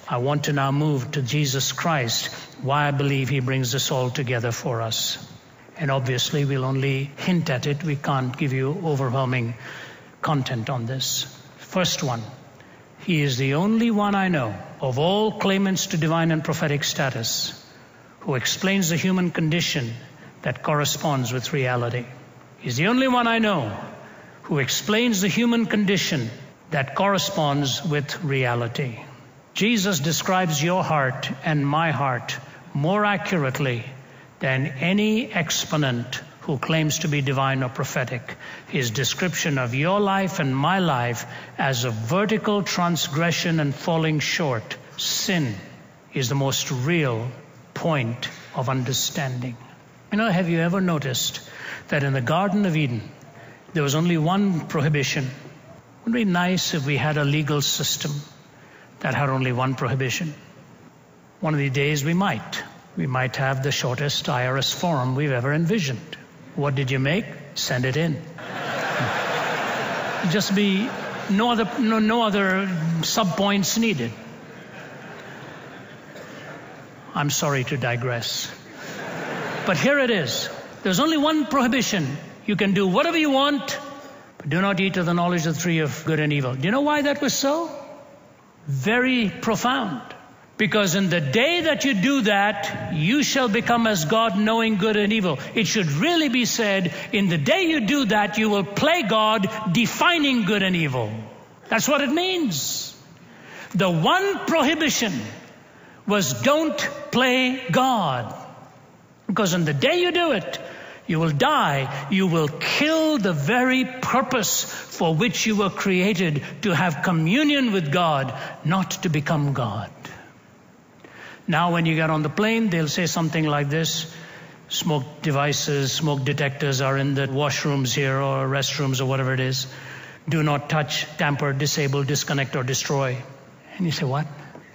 I want to now move to Jesus Christ, why I believe he brings this all together for us. And obviously we'll only hint at it. We can't give you overwhelming content on this. First one, he is the only one I know of all claimants to divine and prophetic status who explains the human condition that corresponds with reality. He's the only one I know who explains the human condition that corresponds with reality. Jesus describes your heart and my heart more accurately than any exponent who claims to be divine or prophetic. His description of your life and my life as a vertical transgression and falling short, sin, is the most real point of understanding. Have you ever noticed that in the Garden of Eden, there was only one prohibition? Wouldn't it be nice if we had a legal system that had only one prohibition? One of these days we might. We might have the shortest IRS form we've ever envisioned. What did you make? Send it in. Just be no other sub-points needed. I'm sorry to digress. But here it is. There's only one prohibition. You can do whatever you want, but do not eat of the knowledge of the tree of good and evil. Do you know why that was so? Very profound. Because in the day that you do that, you shall become as God, knowing good and evil. It should really be said, in the day you do that, you will play God, defining good and evil. That's what it means. The one prohibition was don't play God. Because in the day you do it, you will die. You will kill the very purpose for which you were created, to have communion with God, not to become God. Now when you get on the plane, they'll say something like this: smoke devices, smoke detectors are in the washrooms here or restrooms or whatever it is. Do not touch, tamper, disable, disconnect or destroy. And you say, what?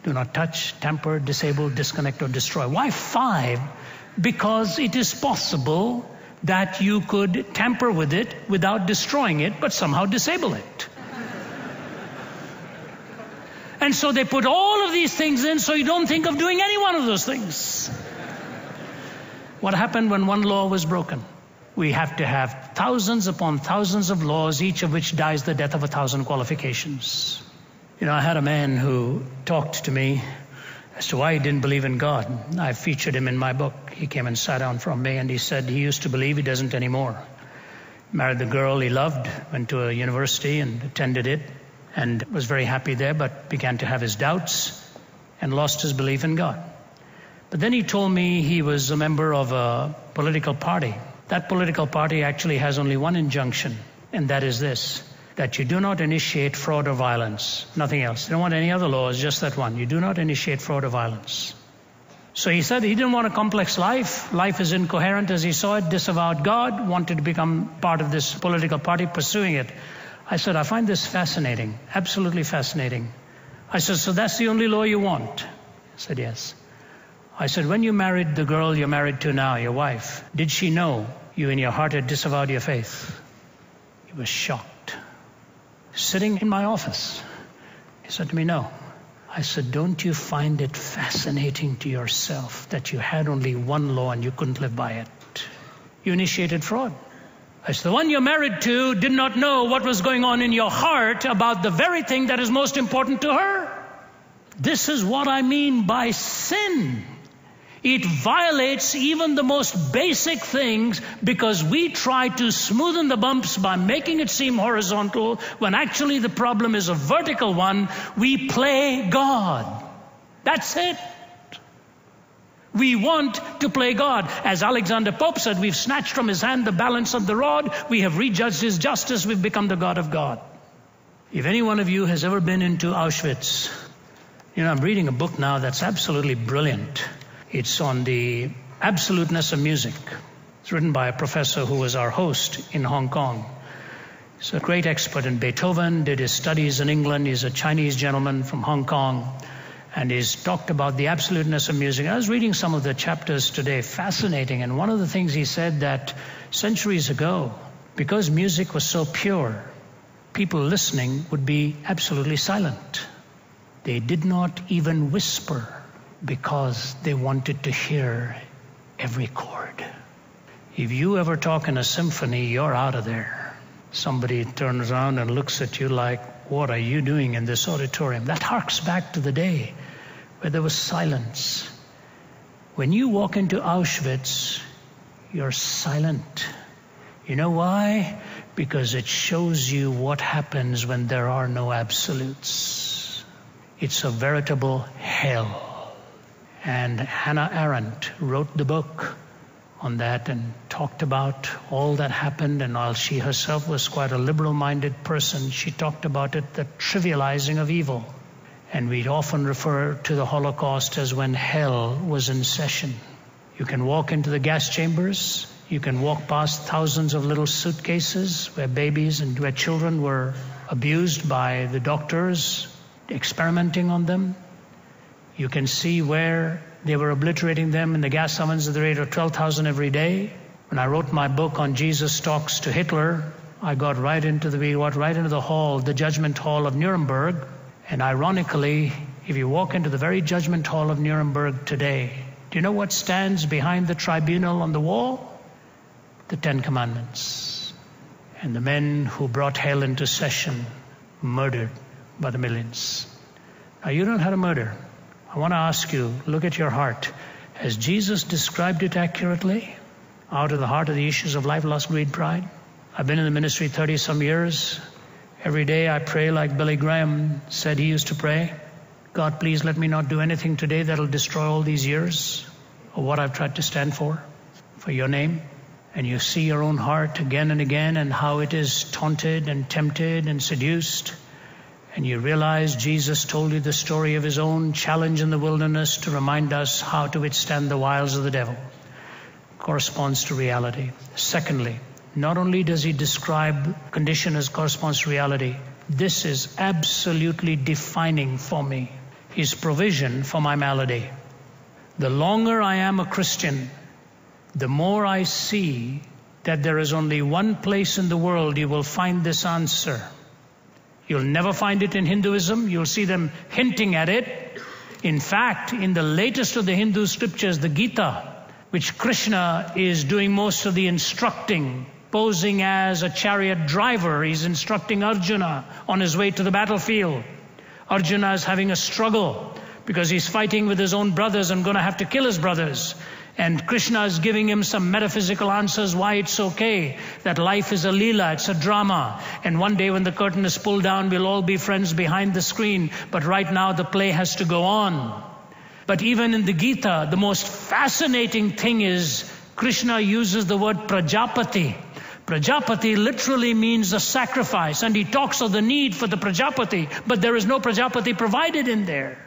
Do not touch, tamper, disable, disconnect or destroy. Why 5? Because it is possible that you could tamper with it without destroying it, but somehow disable it. And so they put all of these things in so you don't think of doing any one of those things. What happened when one law was broken? We have to have thousands upon thousands of laws, each of which dies the death of 1,000 qualifications. I had a man who talked to me as to why he didn't believe in God. I featured him in my book. He came and sat down from me and he said he used to believe, he doesn't anymore. Married the girl he loved, went to a university and attended it, and was very happy there, but began to have his doubts and lost his belief in God. But then he told me he was a member of a political party. That political party actually has only one injunction, and that is this: that you do not initiate fraud or violence. Nothing else. They don't want any other laws, just that one. You do not initiate fraud or violence. So he said he didn't want a complex life. Life is incoherent as he saw it, disavowed God, wanted to become part of this political party, pursuing it. I said, I find this fascinating, absolutely fascinating. I said, so that's the only law you want? He said, yes. I said, when you married the girl you're married to now, your wife, did she know you in your heart had disavowed your faith? He was shocked. Sitting in my office, he said to me, no. I said, don't you find it fascinating to yourself that you had only one law and you couldn't live by it? You initiated fraud. I said, the one you're married to did not know what was going on in your heart about the very thing that is most important to her. This is what I mean by sin. It violates even the most basic things because we try to smoothen the bumps by making it seem horizontal when actually the problem is a vertical one. We play God. That's it. We want to play God. As Alexander Pope said, we've snatched from his hand the balance of the rod. We have rejudged his justice. We've become the God of God. If any one of you has ever been into Auschwitz, I'm reading a book now that's absolutely brilliant. It's on the absoluteness of music. It's written by a professor who was our host in Hong Kong. He's a great expert in Beethoven, did his studies in England. He's a Chinese gentleman from Hong Kong. And he's talked about the absoluteness of music. I was reading some of the chapters today, fascinating. And one of the things he said that centuries ago, because music was so pure, people listening would be absolutely silent. They did not even whisper because they wanted to hear every chord. If you ever talk in a symphony, you're out of there. Somebody turns around and looks at you like, what are you doing in this auditorium? That harks back to the day where there was silence. When you walk into Auschwitz, you're silent. You know why? Because it shows you what happens when there are no absolutes. It's a veritable hell. And Hannah Arendt wrote the book on that and talked about all that happened. And while she herself was quite a liberal-minded person, she talked about it, the trivializing of evil. And we'd often refer to the Holocaust as when hell was in session. You can walk into the gas chambers. You can walk past thousands of little suitcases where babies and where children were abused by the doctors, experimenting on them. You can see where they were obliterating them in the gas ovens at the rate of 12,000 every day. When I wrote my book on Jesus Talks to Hitler, I got right into the hall, the judgment hall of Nuremberg. And ironically, if you walk into the very judgment hall of Nuremberg today, do you know what stands behind the tribunal on the wall? The 10 Commandments. And the men who brought hell into session, murdered by the millions. Now, you don't know how to murder. I want to ask you, look at your heart. Has Jesus described it accurately? Out of the heart of the issues of life, lust, greed, pride. I've been in the ministry 30-some years. Every day I pray like Billy Graham said he used to pray. God, please let me not do anything today that'll destroy all these years of what I've tried to stand for your name. And you see your own heart again and again and how it is taunted and tempted and seduced. And you realize Jesus told you the story of his own challenge in the wilderness to remind us how to withstand the wiles of the devil. Corresponds to reality. Secondly, not only does he describe condition as corresponds to reality, this is absolutely defining for me. His provision for my malady. The longer I am a Christian, the more I see that there is only one place in the world you will find this answer. You'll never find it in Hinduism. You'll see them hinting at it. In fact, in the latest of the Hindu scriptures, the Gita, which Krishna is doing most of the instructing, posing as a chariot driver, he's instructing Arjuna on his way to the battlefield. Arjuna is having a struggle because he's fighting with his own brothers and going to have to kill his brothers. And Krishna is giving him some metaphysical answers why it's okay, that life is a leela, it's a drama. And one day when the curtain is pulled down, we'll all be friends behind the screen. But right now the play has to go on. But even in the Gita, the most fascinating thing is Krishna uses the word Prajapati. Prajapati literally means a sacrifice. And he talks of the need for the Prajapati. But there is no Prajapati provided in there.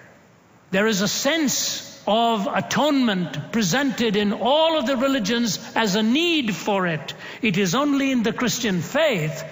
There is a sense of atonement presented in all of the religions as a need for it. It is only in the Christian faith